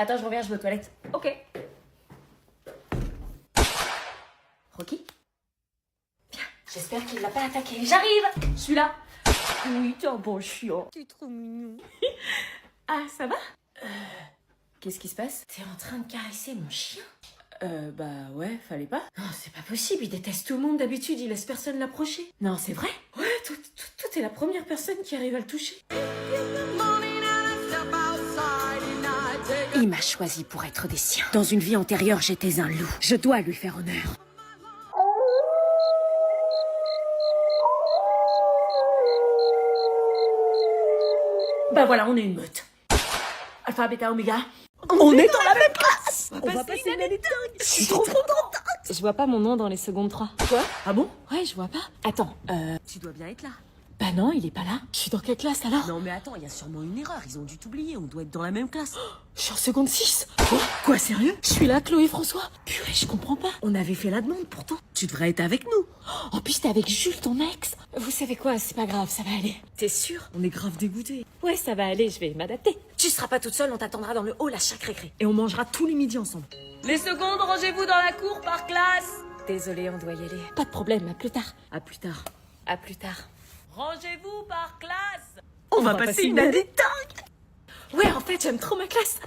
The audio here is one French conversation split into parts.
Attends, je reviens, je vais aux toilettes. Ok. Rocky? Viens, j'espère qu'il l'a pas attaqué. J'arrive! Je suis là. Oui, t'es un bon chien. T'es trop mignon. Ah, ça va? Qu'est-ce qui se passe? T'es en train de caresser mon chien? Bah ouais, fallait pas. Non, c'est pas possible, il déteste tout le monde d'habitude, il laisse personne l'approcher. Non, c'est vrai? Ouais, toi t'es la première personne qui arrive à le toucher. Il m'a choisi pour être des siens. Dans une vie antérieure, j'étais un loup. Je dois lui faire honneur. Bah voilà, on est une meute. Alpha, bêta, oméga. On est dans la même classe. On va passer une année dingue. Je suis trop contente. Je vois pas mon nom dans les secondes 3. Quoi? Ah bon? Ouais, je vois pas. Attends, tu dois bien être là. Bah non, il est pas là. Je suis dans quelle classe alors? Non mais attends, il y a sûrement une erreur, ils ont dû t'oublier, on doit être dans la même classe. Je suis en seconde 6. Quoi, sérieux? Je suis là, Chloé François. Purée, je comprends pas. On avait fait la demande pourtant. Tu devrais être avec nous. En plus, t'es avec Jules, ton ex. Vous savez quoi, c'est pas grave, ça va aller. T'es sûre? On est grave dégoûtés. Ouais, ça va aller, je vais m'adapter. Tu seras pas toute seule, on t'attendra dans le hall à chaque récré. Et on mangera tous les midis ensemble. Les secondes, rangez-vous dans la cour par classe. Désolée, on doit y aller. Pas de problème, à plus tard. À plus tard. À plus tard. Rangez-vous par classe. On va passer une année dingue. Ouais, en fait, j'aime trop ma classe.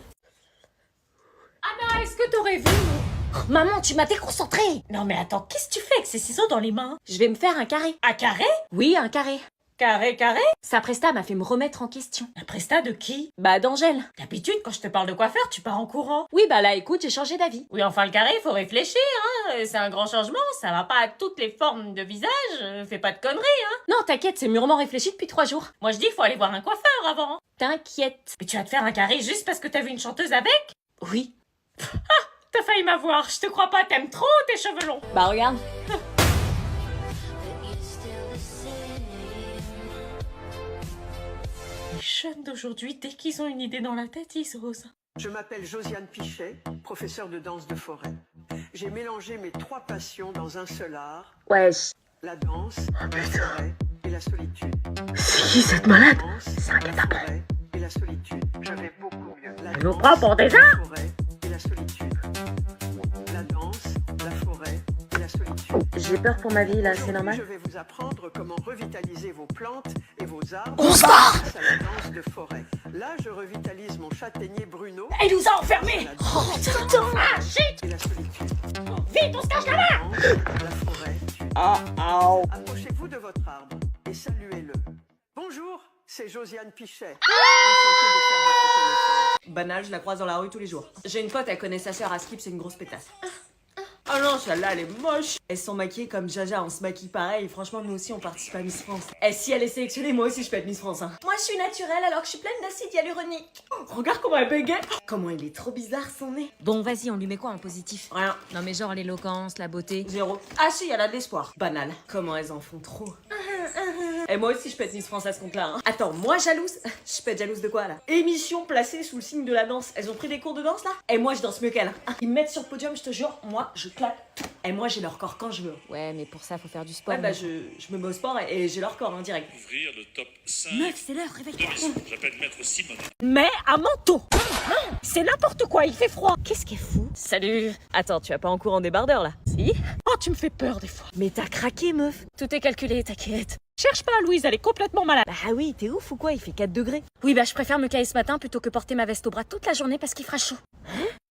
Anna, est-ce que t'aurais vu Maman, tu m'as déconcentrée. Non mais attends, qu'est-ce que tu fais avec ces ciseaux dans les mains? Je vais me faire un carré. Un carré? Oui, un carré. Carré, carré? Sa presta m'a fait me remettre en question. La presta de qui? Bah d'Angèle. D'habitude, quand je te parle de quoi faire, tu pars en courant. Oui, bah là, écoute, j'ai changé d'avis. Oui, enfin, le carré, faut réfléchir, hein. C'est un grand changement, ça va pas à toutes les formes de visage. Fais pas de conneries, hein. Non, t'inquiète, c'est mûrement réfléchi depuis 3 jours. Moi, je dis, faut aller voir un coiffeur avant. T'inquiète. Mais tu vas te faire un carré juste parce que t'as vu une chanteuse avec? Oui. Ah, t'as failli m'avoir, je te crois pas, t'aimes trop tes cheveux longs. Bah regarde. Les jeunes d'aujourd'hui, dès qu'ils ont une idée dans la tête, ils osent. Je m'appelle Josiane Pichet, professeure de danse de forêt. J'ai mélangé mes 3 passions dans un seul art. Wesh. La danse, la forêt et la solitude. Si, cette malade. La danse, 5 la étapes. forêt et la solitude. J'avais beaucoup mieux. La Elle nous danse, prend pour des la arts. forêt et la solitude. La danse, la forêt et la solitude. J'ai peur pour ma vie là, c'est Aujourd'hui, normal. je vais vous apprendre comment revitaliser vos plantes et vos arbres. On se barre. grâce à la danse de forêt. Là, je revitalise mon châtaignier Bruno. Elle nous a enfermés. La Oh danse, putain. Ah shit. et la solitude. Vite, on se cache là-bas. La danse, la forêt. Oh. Approchez-vous de votre arbre et saluez-le. Bonjour, c'est Josiane Pichet. Enchantée de faire votre connaissance. Banal, je la croise dans la rue tous les jours. J'ai une pote, elle connaît sa sœur à Skip, c'est une grosse pétasse. Oh non, celle-là, elle est moche. Elles sont maquillées comme Jaja, on se maquille pareil. Franchement, nous aussi, on participe à Miss France. Et si elle est sélectionnée, moi aussi, je peux être Miss France. Hein. Moi, je suis naturelle alors que je suis pleine d'acide hyaluronique. Regarde comment elle bégaye. Comment il est trop bizarre, son nez. Bon, vas-y, on lui met quoi en positif? Rien, Non mais genre l'éloquence, la beauté. 0. Ah si, elle a de l'espoir. Banal. Comment elles en font trop. Et moi aussi, je peux être Miss France à ce compte-là. Hein. Attends, moi jalouse? Je peux être jalouse de quoi, là? Émission placée sous le signe de la danse. Elles ont pris des cours de danse, là? Et moi, je danse mieux qu'elles. Hein. Ils me mettent sur le podium, je te jure, moi, je claque tout. Et moi, j'ai leur corps quand je veux. Ouais, mais pour ça, faut faire du sport. Ouais, bah, je me mets au sport et j'ai leur corps, hein, direct. Ouvrir le top 5 Meuf, c'est l'heure, réveille-toi. J'appelle Maître Simon. Mais à manteau. C'est n'importe quoi, il fait froid. Qu'est-ce qui est fou? Salut. Attends, tu vas pas en cours en débardeur, là? Si. Oh, tu me fais peur des fois. Mais t'as craqué, meuf. Tout est calculé, t'inquiète. Cherche pas, Louise, elle est complètement malade. Bah oui, t'es ouf ou quoi? Il fait 4 degrés. Oui, bah je préfère me caler ce matin plutôt que porter ma veste au bras toute la journée parce qu'il fera chaud.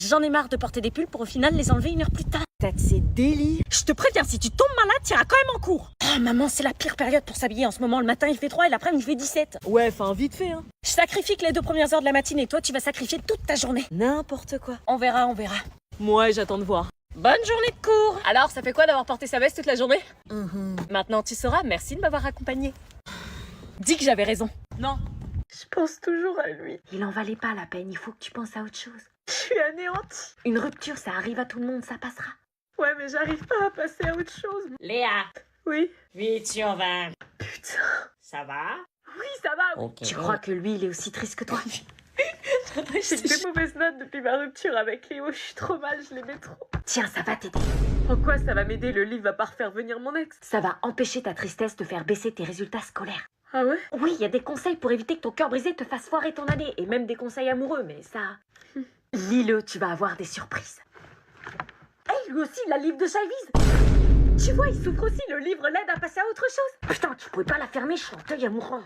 J'en ai marre de porter des pulls pour au final les enlever 1 heure plus tard. T'as de ces délires. Je te préviens, si tu tombes malade, t'iras quand même en cours. Oh maman, c'est la pire période pour s'habiller en ce moment. Le matin il fait 3 et l'après-midi il fait 17. Ouais, enfin, vite fait, hein. Je sacrifie que les 2 premières heures de la matinée. Toi, tu vas sacrifier toute ta journée. N'importe quoi. On verra, on verra. Moi, j'attends de voir. Bonne journée de cours. Alors, ça fait quoi d'avoir porté sa veste toute la journée? Maintenant, tu sauras. Merci de m'avoir accompagnée. Dis que j'avais raison. Non. Je pense toujours à lui. Il en valait pas la peine. Il faut que tu penses à autre chose. Je suis anéantie. Une rupture, ça arrive à tout le monde. Ça passera. Ouais, mais j'arrive pas à passer à autre chose. Léa, Oui. vite, tu en vas. Putain. Ça va? Oui, ça va. Tu crois que lui, il est aussi triste que toi? J'ai que des mauvaises notes depuis ma rupture avec Léo. Je suis trop mal, je l'aimais trop. Tiens, ça va t'aider. En quoi ça va m'aider? Le livre va pas refaire venir mon ex. Ça va empêcher ta tristesse de faire baisser tes résultats scolaires. Ah ouais? Oui, il y a des conseils pour éviter que ton cœur brisé te fasse foirer ton année. Et même des conseils amoureux, mais ça... Lis-le, tu vas avoir des surprises. Hey, lui aussi, il a le livre de Chavise. Tu vois, il s'ouvre aussi, le livre l'aide à passer à autre chose. Putain, tu pouvais pas la fermer, je suis en deuil amoureux.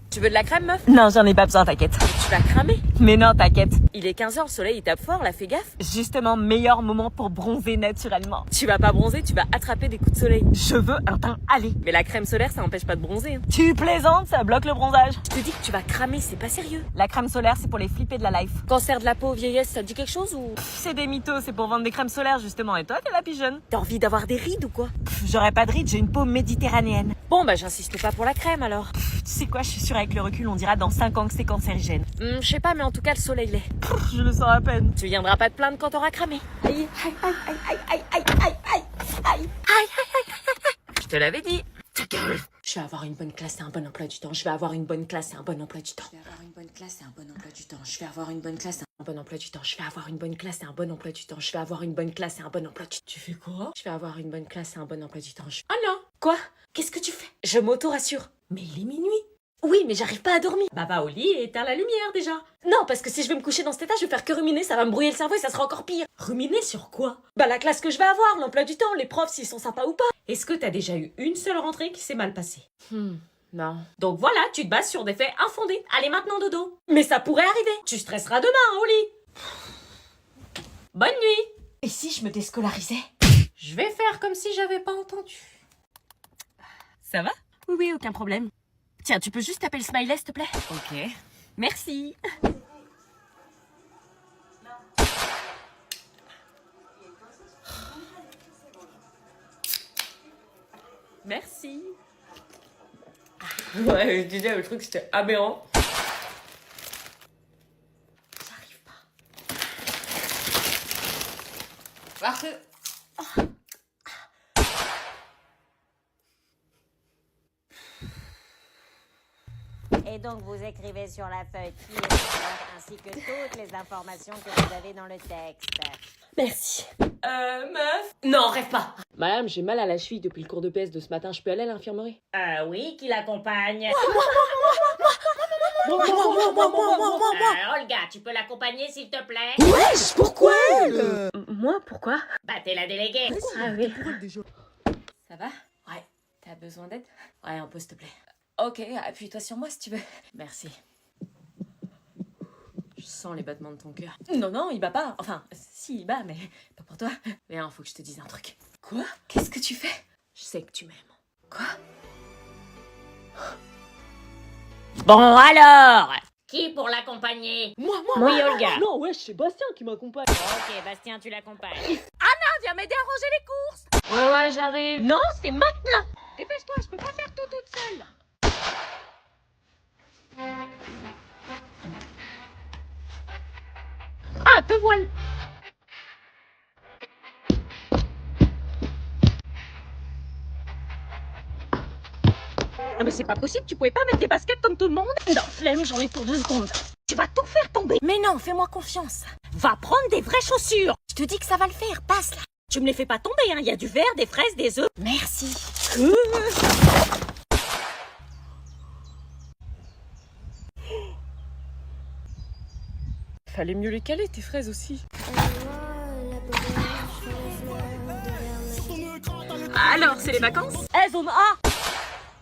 Tu veux de la crème, meuf? Non, j'en ai pas besoin, t'inquiète. Tu vas cramer. Mais non, t'inquiète. Il est 15h, le soleil il tape fort, là, fais gaffe. Justement, meilleur moment pour bronzer naturellement. Tu vas pas bronzer, tu vas attraper des coups de soleil. Je veux un teint allé. Mais la crème solaire, ça empêche pas de bronzer. Hein. Tu plaisantes, ça bloque le bronzage. Je te dis que tu vas cramer, c'est pas sérieux. La crème solaire, c'est pour les flippés de la life. Cancer de la peau, vieillesse, ça te dit quelque chose ou... C'est des mythos, c'est pour vendre des crèmes solaires justement. Et toi, t'es la pigeonne. T'as envie d'avoir des rides ou quoi? J'aurais pas de rides, j'ai une peau méditerranéenne. Bon, bah j'insiste pas pour la crème alors. Tu sais quoi, je suis sûre avec le recul, on dira dans 5 ans que c'est cancérigène. Je sais pas, mais en tout cas, le soleil l'est. Je le sens à peine. Tu viendras pas te plaindre quand t'auras cramé. Aïe, aïe, aïe, aïe, aïe, aïe, aïe, aïe, aïe, aïe, aïe. Je te l'avais dit. Ta gueule. Je vais avoir une bonne classe et un bon emploi du temps. Je vais avoir une bonne classe et un bon emploi du temps. Je vais avoir une bonne classe et un bon emploi du temps. Je vais avoir une bonne classe et un bon emploi du temps. Je vais avoir une bonne classe et un bon emploi du temps. Je vais avoir une bonne classe et un bon emploi du temps. Tu fais quoi? Je vais avoir une bonne classe et un bon emploi du temps. Ah non. Quoi? Qu'est-ce que tu fais? Je m'auto-rassure. Mais il est minuit. Oui, mais j'arrive pas à dormir. Bah va au lit et éteins la lumière déjà. Non, parce que si je vais me coucher dans cet état, je vais faire que ruminer, ça va me brouiller le cerveau et ça sera encore pire. Ruminer sur quoi? Bah la classe que je vais avoir, l'emploi du temps, les profs s'ils sont sympas ou pas. Est-ce que t'as déjà eu une seule rentrée qui s'est mal passée? Non. Donc voilà, tu te bases sur des faits infondés. Allez maintenant dodo. Mais ça pourrait arriver. Tu stresseras demain au lit. Bonne nuit. Et si je me déscolarisais? Je vais faire comme si j'avais pas entendu. Ça va? Oui, oui, aucun problème. Tiens, tu peux juste taper le smiley, s'il te plaît? Ok. Merci. Merci. Ouais, je disais, le truc c'était aberrant. J'arrive pas. Parfait. Et donc vous écrivez sur la feuille qui est l'auteur ainsi que toutes les informations que vous avez dans le texte. Merci. Meuf. Non, rêve pas. Madame, j'ai mal à la cheville depuis le cours de PS de ce matin. Je peux aller à l'infirmerie? Oui, qui l'accompagne. Olga, tu peux l'accompagner s'il te plaît? Wesh, pourquoi elle? Moi, pourquoi? Bah, t'es la déléguée. Ah oui. Ça va? Ouais. T'as besoin d'aide? Ouais, un peu, s'il te plaît. Ok, appuie-toi sur moi si tu veux. Merci. Je sens les battements de ton cœur. Non, non, il bat pas. Enfin, si, il bat, mais pas pour toi. Viens, faut que je te dise un truc. Quoi? Qu'est-ce que tu fais? Je sais que tu m'aimes. Quoi? Bon, alors, qui pour l'accompagner? Moi. Oui, Olga. Non, ouais, c'est Bastien qui m'accompagne. Ok, Bastien, tu l'accompagnes. Viens m'aider à ranger les courses. Ouais, j'arrive. Non, c'est maintenant. Dépêche-toi, je peux pas faire tout toute seule. Ah, te voilà. Ah, mais c'est pas possible, tu pouvais pas mettre des baskets comme tout le monde? Non, flemme, j'en ai pour 2 secondes. Tu vas tout faire tomber. Mais non, fais-moi confiance. Va prendre des vraies chaussures. Je te dis que ça va le faire, passe là. Tu me les fais pas tomber, hein. Il y a du verre, des fraises, des œufs. Merci. Fallait mieux les caler, tes fraises aussi. Alors, c'est les vacances? Eh, zone A!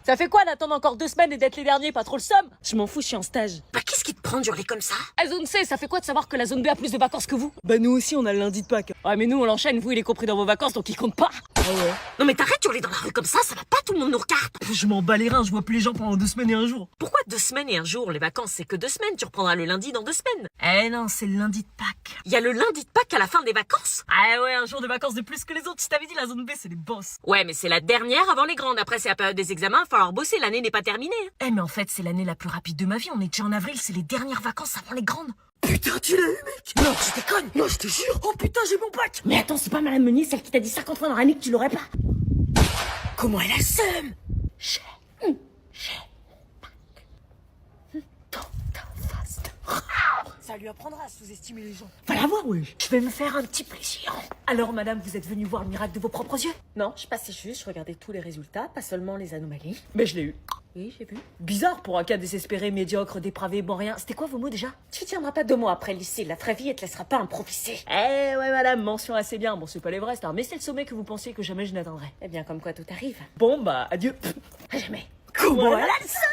Ça fait quoi d'attendre encore 2 semaines et d'être les derniers, pas trop le somme? Je m'en fous, je suis en stage. Bah, qu'est-ce qui te prend d'hurler comme ça? Eh, zone C, ça fait quoi de savoir que la zone B a plus de vacances que vous? Bah nous aussi, on a le lundi de Pâques. Ouais, mais nous, on l'enchaîne, vous, il est compris dans vos vacances, donc il compte pas. Ah ouais? Non, mais t'arrêtes d'hurler dans la rue comme ça va pas, tout le monde nous regarde. Je m'en bats les reins, je vois plus les gens pendant 2 semaines et un jour. Pourquoi 2 semaines et un jour? Les vacances, c'est que 2 semaines, tu reprendras le lundi dans 2 semaines. Eh non, c'est le lundi de Pâques. Il y a le lundi de Pâques à la fin des vacances? Ah ouais, un jour de vacances de plus que les autres. Je t'avais dit, la zone B, c'est les boss. Ouais, mais c'est la dernière avant les grandes. Après, c'est la période des examens, falloir bosser, l'année n'est pas terminée. Eh mais en fait, c'est l'année la plus rapide de ma vie. On est déjà en avril, c'est les dernières vacances avant les grandes. Putain, tu l'as eu, mec? Non, tu déconnes. Non, je te jure. Oh putain, j'ai mon bac. Mais attends, c'est pas Madame Meunier, celle qui t'a dit 50 fois dans l'année que tu l'aurais pas. Comment elle a le seum? J'ai dans ta face de... Ça lui apprendra à sous-estimer les gens. Va la voir, oui. Je vais me faire un petit plaisir. Alors, madame, vous êtes venue voir le miracle de vos propres yeux? Non, je passais juste, je regardais tous les résultats, pas seulement les anomalies. Mais je l'ai eu. Oui, j'ai vu. Bizarre pour un cas désespéré, médiocre, dépravé, bon rien. C'était quoi vos mots déjà? Tu tiendras pas 2 mots après le lycée, la vraie vie, elle te laissera pas improviser. Eh ouais madame, mention assez bien. Bon c'est pas l'Everest, hein, mais c'est le sommet que vous pensiez que jamais je n'atteindrais. Eh bien, comme quoi tout arrive. Bon bah adieu. À jamais. Comment elle a le seum?